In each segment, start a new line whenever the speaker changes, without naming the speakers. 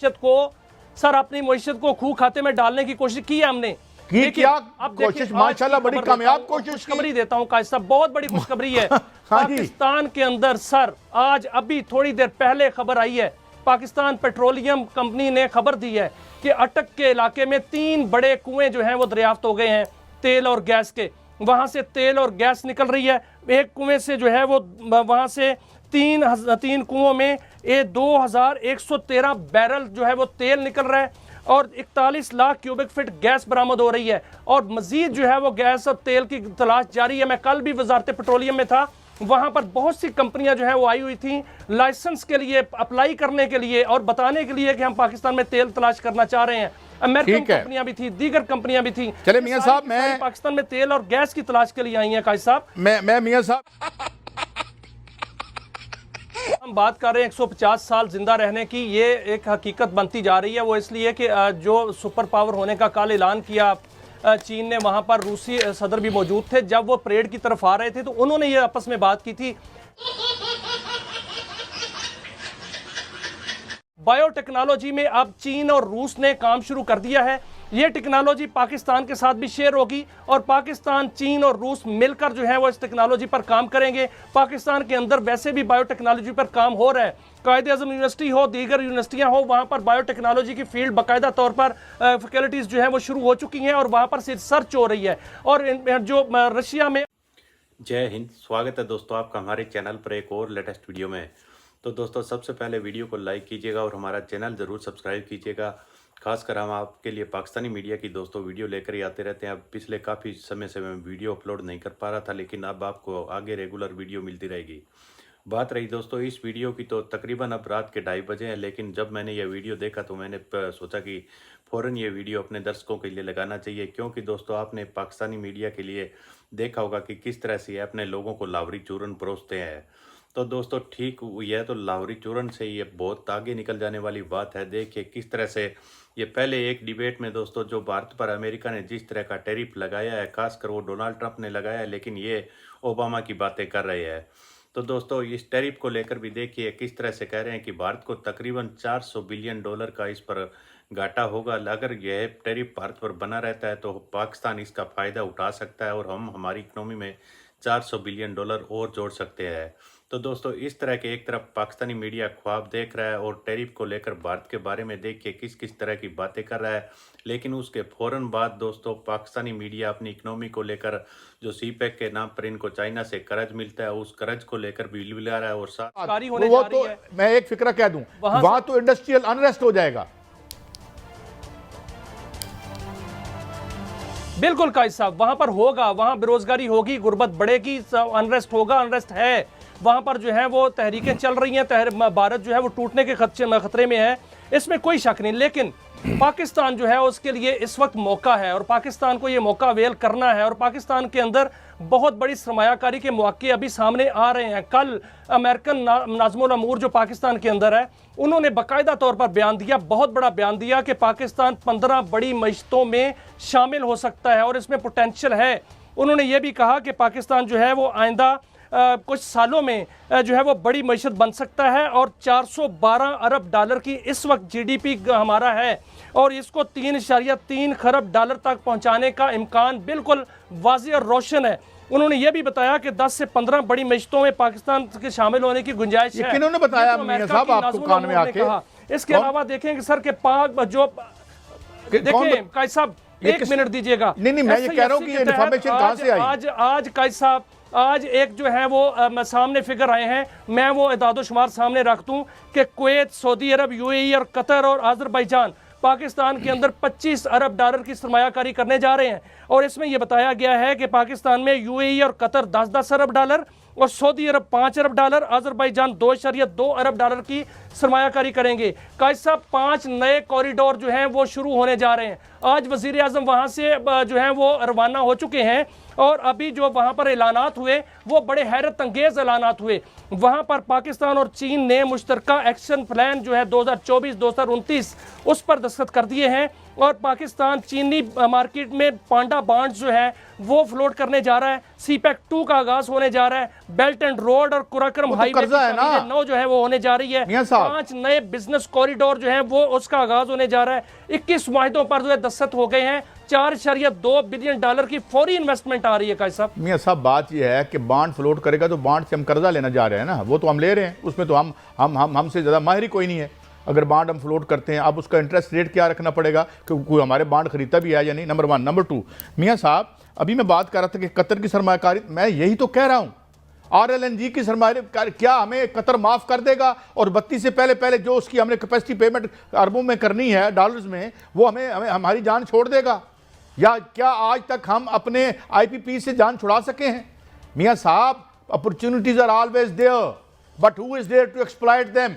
मीशत को सर अपनी मीशत को खूह खाते में डालने की कोशिश की है हमने।
क्या कोशिश, माशाल्लाह बड़ी कामयाब कोशिश।
खुशखबरी देता हूं काजी साहब, बहुत बड़ी खुशखबरी है। पाकिस्तान के अंदर सर आज अभी थोड़ी देर पहले खबर आई है, पाकिस्तान पेट्रोलियम कंपनी ने खबर दी है कि अटक के इलाके में 3 बड़े कुएं जो हैं वो दरियाफ्त हो गए हैं तेल और गैस के। वहां से तेल और गैस निकल रही है। एक कुएं से जो है वो वहां से 3 कुओं में 2113 बैरल जो है वो तेल निकल रहा है और 41 लाख क्यूबिक फीट गैस बरामद हो रही है और मजीद जो है वो गैस और तेल की तलाश जारी है। मैं कल भी वजारत पेट्रोलियम में था, वहां पर बहुत सी कंपनियां जो है वो आई हुई थी लाइसेंस के लिए अप्लाई करने के लिए और बताने के लिए कि हम पाकिस्तान में तेल तलाश करना चाह रहे हैं। अमेरिकन कंपनियां भी थी, दीगर कंपनियां भी थी।
चले मियां साहब, मैं
पाकिस्तान में तेल और गैस की तलाश के लिए आई हैं काजी साहब।
मैं मियां साहब
हम बात कर रहे हैं 150 साल जिंदा रहने की, ये एक हकीकत बनती जा रही है। वो इसलिए कि जो सुपर पावर होने का कल ऐलान किया चीन ने, वहां पर रूसी सदर भी मौजूद थे। जब वो परेड की तरफ आ रहे थे तो उन्होंने ये आपस में बात की थी। बायोटेक्नोलॉजी में अब चीन और रूस ने काम शुरू कर दिया है। ये टेक्नोलॉजी पाकिस्तान के साथ भी शेयर होगी और पाकिस्तान, चीन और रूस मिलकर जो है वो इस टेक्नोलॉजी पर काम करेंगे। पाकिस्तान के अंदर वैसे भी बायोटेक्नोलॉजी पर काम हो रहा है। कायदे-ए-आज़म यूनिवर्सिटी हो, दीगर यूनिवर्सिटियां हो, वहां पर बायोटेक्नोलॉजी की फील्ड बाकायदा तौर पर फैकल्टीज जो है वो शुरू हो चुकी हैं और वहां पर रिसर्च हो रही है। और जो रशिया में।
जय हिंद, स्वागत है दोस्तों आपका हमारे चैनल पर एक और लेटेस्ट वीडियो में। तो दोस्तों सबसे पहले वीडियो को लाइक कीजिएगा और हमारा चैनल ज़रूर सब्सक्राइब कीजिएगा। खासकर हम आपके लिए पाकिस्तानी मीडिया की दोस्तों वीडियो लेकर ही आते रहते हैं। अब पिछले काफ़ी समय से मैं वीडियो अपलोड नहीं कर पा रहा था, लेकिन अब आपको आगे रेगुलर वीडियो मिलती रहेगी। बात रही दोस्तों इस वीडियो की, तो तकरीबन अब रात के 2:30 बजे हैं, लेकिन जब मैंने यह वीडियो देखा तो मैंने सोचा कि फ़ौरन ये वीडियो अपने दर्शकों के लिए लगाना चाहिए, क्योंकि दोस्तों आपने पाकिस्तानी मीडिया के लिए देखा होगा कि किस तरह से अपने लोगों को लाहौरी चूरन परोसते हैं। तो दोस्तों ठीक यह तो लाहौरी चूरन से ये बहुत आगे निकल जाने वाली बात है। देखिए किस तरह से ये पहले एक डिबेट में दोस्तों जो भारत पर अमेरिका ने जिस तरह का टैरिफ लगाया है, खासकर वो डोनाल्ड ट्रंप ने लगाया है, लेकिन ये ओबामा की बातें कर रहे हैं। तो दोस्तों इस टैरिफ को लेकर भी देखिए किस तरह से कह रहे हैं कि भारत को तकरीबन $400 बिलियन का इस पर घाटा होगा। अगर यह टैरिफ भारत पर बना रहता है तो पाकिस्तान इसका फ़ायदा उठा सकता है और हम हमारी इकनॉमी में $400 बिलियन और जोड़ सकते हैं। तो दोस्तों इस तरह के एक तरफ पाकिस्तानी मीडिया ख्वाब देख रहा है और टैरिफ को लेकर भारत के बारे में देखिए किस किस तरह की बातें कर रहा है, लेकिन उसके फ़ौरन बाद दोस्तों पाकिस्तानी मीडिया अपनी इकनॉमी को लेकर जो सीपैक के नाम पर इनको चाइना से कर्ज मिलता है, उस कर्ज को लेकर भी बिलबिला रहा है। और साथ
वो तो मैं एक फिक्रा कह दूं, वहां तो इंडस्ट्रियल अनरेस्ट हो जाएगा।
बिल्कुल काजी साहब, वहां पर होगा, वहां बेरोजगारी होगी, गुर्बत बढ़ेगी, अनरेस्ट होगा, अनरेस्ट है। वहां पर जो है वो तहरीकें चल रही हैं, भारत जो है वो टूटने के खतरे में है, इसमें कोई शक नहीं। लेकिन पाकिस्तान जो है उसके लिए इस वक्त मौका है और पाकिस्तान को ये मौका अवेल करना है और पाकिस्तान के अंदर बहुत बड़ी सरमायाकारी के मौके अभी सामने आ रहे हैं। कल अमेरिकन नाज़मुल अमूर जो पाकिस्तान के अंदर है, उन्होंने बाकायदा तौर पर बयान दिया, बहुत बड़ा बयान दिया कि पाकिस्तान 15 बड़ी मईशतों में शामिल हो सकता है और इसमें पोटेंशियल है। उन्होंने ये भी कहा कि पाकिस्तान जो है वो आइंदा कुछ सालों में जो है वो बड़ी मईशत बन सकता है और $412 अरब की इस वक्त GDP हमारा है और इसको $3.3 खरब तक पहुंचाने का इम्कान बिल्कुल वाज़ेह और रोशन है। उन्होंने ये भी बताया कि 10 से 15 बड़ी मईशतों में पाकिस्तान के शामिल होने की गुंजाइश है।
किन्होंने बताया मियां साहब आपको कान में आके?
इसके अलावा देखेंगे सर के पाक जो देखिए काजी साहब, एक मिनट दीजिएगा।
नहीं, मैं ये कह रहा हूं कि ये इन्फॉर्मेशन कहां से आई?
आज काजी साहब, आज एक जो है वो सामने फिगर आए हैं, मैं वो इदादो शुमार सामने रख दूं कि कुवैत, सऊदी अरब, UAE और कतर और अज़रबैजान पाकिस्तान के अंदर $25 अरब की सरमायाकारी करने जा रहे हैं और इसमें यह बताया गया है कि पाकिस्तान में UAE और कतर $10 अरब और सऊदी अरब $5 अरब, अज़रबैजान $2.2 अरब की सरमायाकारी करेंगे। काजी साहब 5 नए कॉरिडोर जो हैं वो शुरू होने जा रहे हैं। आज वज़ीर आज़म वहाँ से जो हैं वो रवाना हो चुके हैं और अभी जो वहाँ पर ऐलानात हुए वो बड़े हैरत अंगेज़ ऐलानात हुए। वहाँ पर पाकिस्तान और चीन ने मुश्तरका एक्शन प्लान जो है 2024-2029 उस पर दस्तखत कर दिए हैं और पाकिस्तान चीनी मार्केट में पांडा बॉन्ड्स जो है वो फ्लोट करने जा रहा है। सीपैक 2 का आगाज होने जा रहा है। बेल्ट एंड रोड और कुराक्रम हाईवे 9 जो है वो होने जा रही है
साहब।
5 नए बिजनेस कॉरिडोर जो हैं वो उसका आगाज होने जा रहा है। 21 मुआहिदों पर जो है दस्तखत हो गए हैं। $4.2 बिलियन की फौरी इन्वेस्टमेंट आ रही है। काजी साहब,
मियां साहब, बात यह है कि बॉन्ड फ्लोट करेगा तो बॉन्ड से हम कर्जा लेना जा रहे हैं ना, वो तो हम ले रहे हैं, उसमें तो हमसे ज़्यादा माहिर ही कोई नहीं है। अगर बॉन्ड हम फ्लोट करते हैं, अब उसका इंटरेस्ट रेट क्या रखना पड़ेगा, क्योंकि कोई हमारे बॉन्ड खरीदता भी है या नहीं, नंबर 1। नंबर 2, मियां साहब अभी मैं बात कर रहा था कि कतर की सरमायाकारी, मैं यही तो कह रहा हूँ, RLNG की सरमायाकारी क्या हमें कतर माफ़ कर देगा? और 32 से पहले जो उसकी हमने कैपेसिटी पेमेंट अरबों में करनी है डॉलर्स में, वो हमें हमारी जान छोड़ देगा? या क्या आज तक हम अपने IPP से जान छुड़ा सके हैं? मियां साहब, opportunities are always there, but who is there to exploit them?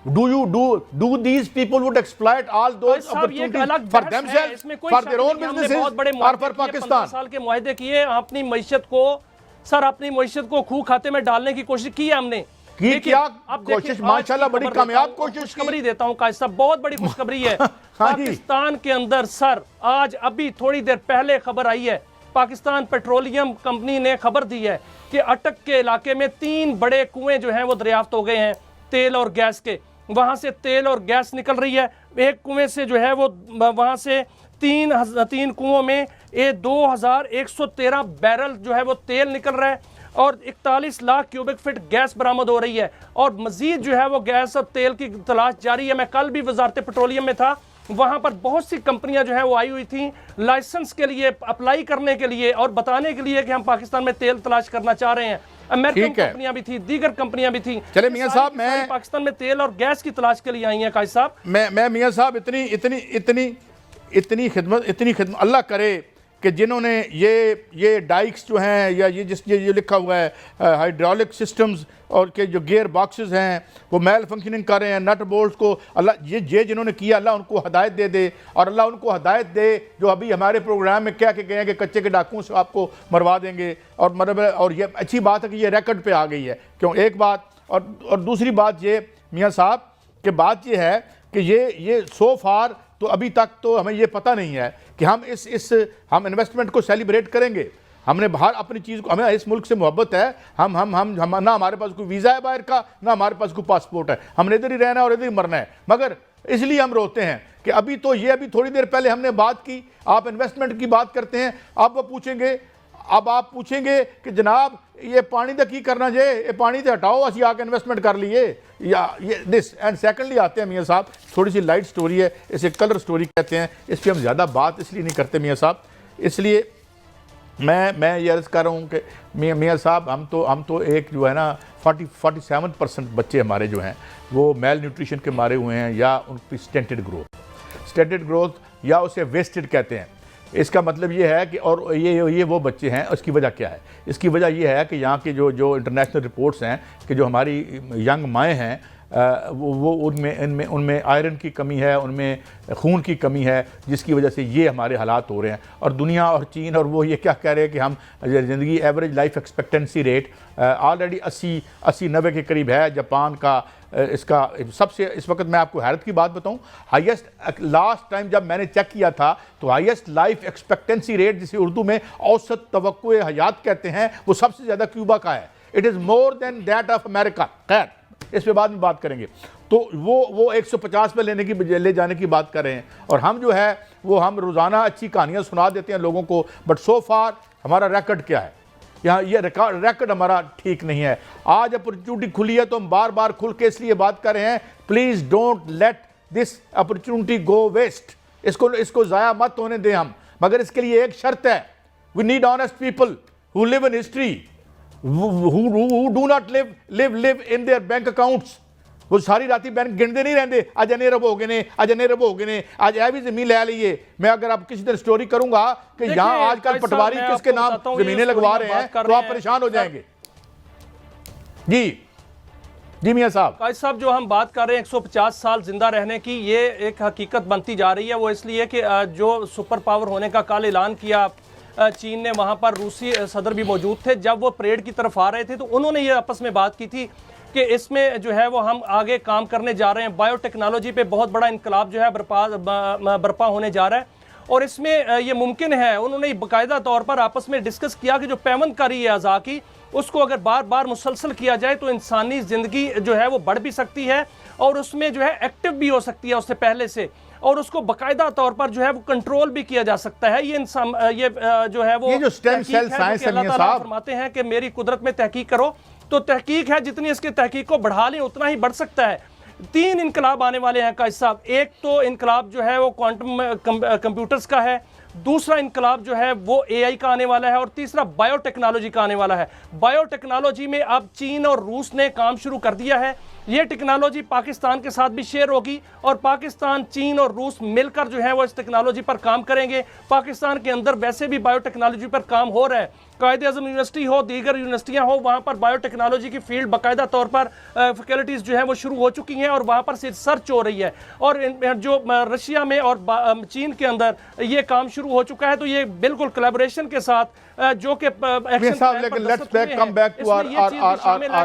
Do these people would exploit all those opportunities for themselves, for their own businesses, or for Pakistan?
साल के मुआहदे किए, अपनी मईशत को खूह खाते में डालने की कोशिश की है हमने।
क्या कोशिश, माशाल्लाह बड़ी कामयाब कोशिश।
खुशखबरी देता हूं काजी साहब, बहुत बड़ी खुशखबरी है। पाकिस्तान के अंदर सर, आज अभी थोड़ी देर पहले खबर आई है, पाकिस्तान पेट्रोलियम कंपनी ने खबर दी है कि अटक के इलाके में 3 बड़े कुएं जो हैं वो दरियाफ्त हो गए हैं तेल और गैस के। वहां से तेल और गैस निकल रही है। एक कुएं से जो है वो वहां से 3 कुओं में 2113 बैरल जो है वो तेल निकल रहा है और 41 लाख क्यूबिक फीट गैस बरामद हो रही है। और मजीद जो है वो गैस और तेल की तलाश जारी है। मैं कल भी वजारत पेट्रोलियम में था, वहां पर बहुत सी कंपनियां जो है वो आई हुई थी लाइसेंस के लिए, अप्लाई करने के लिए और बताने के लिए कि हम पाकिस्तान में तेल तलाश करना चाह रहे हैं। अमेरिकन कंपनियां भी थी, दीगर कंपनियां भी थी।
चले मियां साहब, मैं
पाकिस्तान में तेल और गैस की तलाश के लिए आई हैं। काजी साहब,
मैं मियां साहब इतनी खिदमत अल्लाह करे कि जिन्होंने ये डाइक्स जो हैं या ये लिखा हुआ है हाइड्रोलिक सिस्टम्स और के जो गियर बॉक्सेस हैं वो मेल फंक्शनिंग कर रहे हैं, नट बोल्ट्स को, अल्लाह ये जिन्होंने किया अल्लाह उनको हदायत दे और अल्लाह उनको हदायत दे जो अभी हमारे प्रोग्राम में क्या गए हैं कि कच्चे के डाकुओं से आपको मरवा देंगे। और मतलब और ये अच्छी बात है कि ये रिकॉर्ड पे आ गई है। क्यों? एक बात। और दूसरी बात ये मियाँ साहब कि बात ये है कि ये सो फार तो अभी तक तो हमें ये पता नहीं है कि हम हम इन्वेस्टमेंट को सेलिब्रेट करेंगे। हमने बाहर अपनी चीज़ को, हमें इस मुल्क से मोहब्बत है, हम ना हमारे पास कोई वीज़ा है बाहर का, ना हमारे पास कोई पासपोर्ट है, हमने इधर ही रहना है और इधर ही मरना है। मगर इसलिए हम रोते हैं कि अभी थोड़ी देर पहले हमने बात की, आप इन्वेस्टमेंट की बात करते हैं, अब आप पूछेंगे कि जनाब ये पानी तो की करना जे, ये पानी तो हटाओ, असी आके इन्वेस्टमेंट कर लिए या ये दिस। एंड सेकंडली आते हैं मियाँ साहब, थोड़ी सी लाइट स्टोरी है, इसे कलर स्टोरी कहते हैं, इस पर हम ज़्यादा बात इसलिए नहीं करते मियाँ साहब। इसलिए मैं ये अर्ज़ कर रहा हूँ कि मियाँ साहब हम तो एक जो है ना 47% बच्चे हमारे जो हैं वो मेल न्यूट्रिशन के मारे हुए हैं या उनकी स्टेंटेड ग्रोथ या उसे वेस्टेड कहते हैं। इसका मतलब ये है कि और ये वो बच्चे हैं, उसकी वजह क्या है? इसकी वजह ये है कि यहाँ के जो इंटरनेशनल रिपोर्ट्स हैं कि जो हमारी यंग माएँ हैं वो उनमें आयरन की कमी है, उनमें खून की कमी है, जिसकी वजह से ये हमारे हालात हो रहे हैं। और दुनिया और चीन और वो ये क्या कह रहे हैं कि हम ज़िंदगी average life expectancy rate already 80-90 के करीब है। जापान का इसका सबसे, इस वक्त मैं आपको हैरत की बात बताऊं, हाईएस्ट लास्ट टाइम जब मैंने चेक किया था तो हाईएस्ट लाइफ एक्सपेक्टेंसी रेट जिसे उर्दू में औसत तवक्कुए हयात कहते हैं वो सबसे ज़्यादा क्यूबा का है। It is more than that of America. खैर, इस पे बाद में बात करेंगे। तो वो 150 पे ले जाने की बात कर रहे हैं और हम जो है वो हम रोज़ाना अच्छी कहानियाँ सुना देते हैं लोगों को, बट सो फार हमारा रिकॉर्ड क्या है? यहाँ ये रिकॉर्ड हमारा ठीक नहीं है। आज अपॉर्चुनिटी खुली है तो हम बार बार खुल के इसलिए बात कर रहे हैं, please don't let this opportunity go waste. इसको ज़ाया मत होने दें हम, मगर इसके लिए एक शर्त है, we need honest people who live in history, who do not live in their bank accounts। वो सारी राती बैंक गिनते नहीं रहते, अज इन्ने रब हो गए ने, अज इन्ने रब हो गए ने, अज यह भी जमीन ले लीए। मैं अगर आप किसी दिन स्टोरी करूंगा कि यहाँ आजकल पटवारी किसके नाम जमीनें लगवा रहे हैं तो आप परेशान हो जाएंगे। जी मियाँ साहब।
काजी साहब, जो हम बात कर रहे हैं 150 साल जिंदा रहने की, ये एक हकीकत बनती जा रही है। वो इसलिए कि जो सुपर पावर होने का कल ऐलान किया चीन ने, वहाँ पर रूसी सदर भी मौजूद थे। जब वो परेड की तरफ आ रहे थे तो उन्होंने ये आपस में बात की थी कि इसमें जो है वो हम आगे काम करने जा रहे हैं, बायोटेक्नोलॉजी पे बहुत बड़ा इनकलाब जो है बर्पा होने जा रहा है और इसमें ये मुमकिन है। उन्होंने बाकायदा तौर पर आपस में डिस्कस किया कि जो पैवंदकारी है अज़ा की, उसको अगर बार बार मुसलसल किया जाए तो इंसानी ज़िंदगी जो है वो बढ़ भी सकती है और उसमें जो है एक्टिव भी हो सकती है उससे पहले से, और उसको बाकायदा तौर पर जो है वो कंट्रोल भी किया जा सकता है। ये इंसान ये जो है वो
ये जो स्टेम
तहकीक
सेल
है,
साइंस
जो कि अल्लाह
है,
ताला
साहब
फरमाते हैं कि मेरी कुदरत में तहकीक करो, तो तहकीक है जितनी इसकी तहकीक को बढ़ा लें उतना ही बढ़ सकता है। 3 इनकलाब आने वाले हैं काजी साहब। एक तो इनकलाब जो है वो क्वांटम कंप्यूटर्स का है, दूसरा इनकलाब जो है वो एआई का आने वाला है, और तीसरा बायोटेक्नोलॉजी का आने वाला है। बायोटेक्नोलॉजी में अब चीन और रूस ने काम शुरू कर दिया है। ये टेक्नोलॉजी पाकिस्तान के साथ भी शेयर होगी, और पाकिस्तान, चीन और रूस मिलकर जो है वो इस टेक्नोलॉजी पर काम करेंगे। पाकिस्तान के अंदर वैसे भी बायोटेक्नोलॉजी पर काम हो रहा है। कायदे-ए-आज़म यूनिवर्सिटी हो, दीगर यूनिवर्सिटियां हो, वहाँ पर बायोटेक्नोलॉजी की फील्ड बाकायदा तौर पर फैकल्टीज़ जो है वो शुरू हो चुकी हैं, और वहाँ पर रिसर्च हो रही है। और जो रशिया में और चीन के अंदर ये काम शुरू हो चुका है, तो ये बिल्कुल कोलैबोरेशन के साथ जो कि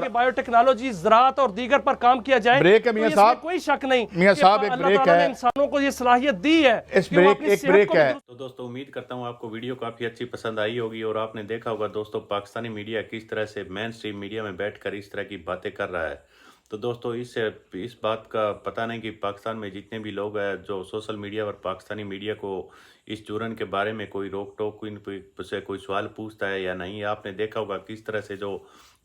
बायोटेक्नोलॉजी, ज़राअत और दीगर पर काम किया जाए।
ब्रेक है मियां साहब,
कोई शक नहीं,
मियां साहब एक ब्रेक है,
इंसानों को ये सलाहियत दी है।
एक ब्रेक है।
तो दोस्तों उम्मीद करता हूँ आपको वीडियो काफ़ी अच्छी पसंद आई होगी, और आपने देखा होगा दोस्तों पाकिस्तानी मीडिया किस तरह से मेन स्ट्रीम मीडिया में बैठकर इस तरह की बातें कर रहा है। तो दोस्तों इस बात का पता नहीं कि पाकिस्तान में जितने भी लोग हैं जो सोशल मीडिया पर पाकिस्तानी मीडिया को इस जुर्म के बारे में कोई रोक टोक से कोई सवाल पूछता है या नहीं। आपने देखा होगा किस तरह से जो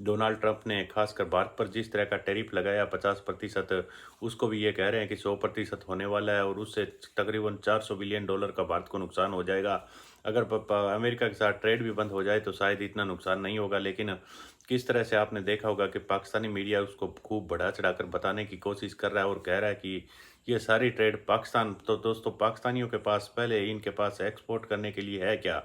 डोनाल्ड ट्रंप ने खासकर भारत पर जिस तरह का टैरिफ लगाया 50%, उसको भी ये कह रहे हैं कि 100% होने वाला है, और उससे तकरीबन $400 बिलियन का भारत को नुकसान हो जाएगा। अगर अमेरिका के साथ ट्रेड भी बंद हो जाए तो शायद इतना नुकसान नहीं होगा। लेकिन किस तरह से आपने देखा होगा कि पाकिस्तानी मीडिया उसको खूब बढ़ा चढ़ाकर बताने की कोशिश कर रहा है, और कह रहा है कि ये सारी ट्रेड पाकिस्तान, तो दोस्तों पाकिस्तानियों के पास पहले इनके पास एक्सपोर्ट करने के लिए है क्या?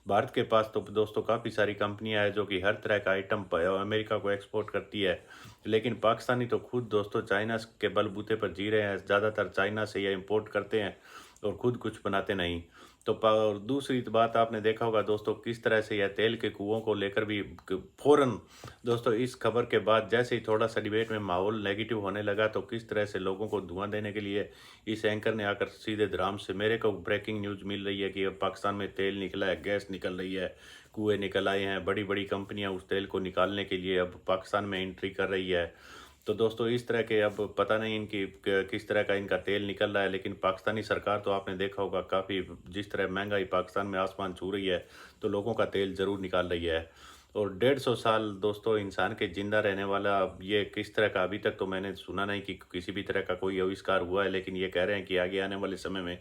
भारत के पास तो दोस्तों काफ़ी सारी कंपनियां हैं जो कि हर तरह का आइटम अमेरिका को एक्सपोर्ट करती है, लेकिन पाकिस्तानी तो खुद दोस्तों चाइना के बलबूते पर जी रहे हैं। ज़्यादातर चाइना से ये इंपोर्ट करते हैं और खुद कुछ बनाते नहीं। तो दूसरी बात आपने देखा होगा दोस्तों किस तरह से यह तेल के कुओं को लेकर भी फौरन दोस्तों इस खबर के बाद जैसे ही थोड़ा सा डिबेट में माहौल नेगेटिव होने लगा, तो किस तरह से लोगों को धुआं देने के लिए इस एंकर ने आकर सीधे धराम से मेरे को ब्रेकिंग न्यूज़ मिल रही है कि अब पाकिस्तान में तेल निकला है, गैस निकल रही है, कुएँ निकल आए हैं, बड़ी बड़ी कंपनियाँ उस तेल को निकालने के लिए अब पाकिस्तान में एंट्री कर रही है। तो दोस्तों इस तरह के अब पता नहीं इनकी किस तरह का इनका तेल निकल रहा है, लेकिन पाकिस्तानी सरकार तो आपने देखा होगा काफ़ी जिस तरह महंगाई पाकिस्तान में आसमान छू रही है, तो लोगों का तेल ज़रूर निकाल रही है। और 150 साल दोस्तों इंसान के जिंदा रहने वाला ये किस तरह का, अभी तक तो मैंने सुना नहीं कि किसी भी तरह का कोई आविष्कार हुआ है, लेकिन ये कह रहे हैं कि आगे आने वाले समय में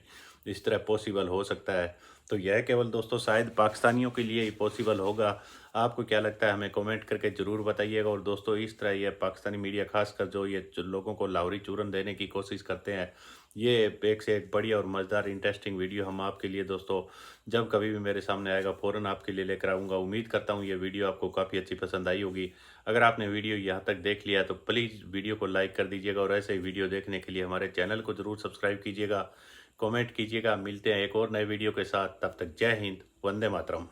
इस तरह पॉसिबल हो सकता है। तो यह केवल दोस्तों शायद पाकिस्तानियों के लिए ही पॉसिबल होगा। आपको क्या लगता है हमें कमेंट करके ज़रूर बताइएगा। और दोस्तों इस तरह ये पाकिस्तानी मीडिया खासकर जो ये लोगों को लाहौरी चूरन देने की कोशिश करते हैं, ये एक से एक बढ़िया और मज़ेदार इंटरेस्टिंग वीडियो हम आपके लिए दोस्तों जब कभी भी मेरे सामने आएगा फ़ौरन आपके लिए लेकर आऊँगा। उम्मीद करता हूँ ये वीडियो आपको काफ़ी अच्छी पसंद आई होगी। अगर आपने वीडियो यहाँ तक देख लिया तो प्लीज़ वीडियो को लाइक कर दीजिएगा, और ऐसे ही वीडियो देखने के लिए हमारे चैनल को ज़रूर सब्सक्राइब कीजिएगा, कमेंट कीजिएगा। मिलते हैं एक और नए वीडियो के साथ, तब तक जय हिंद, वंदे मातरम।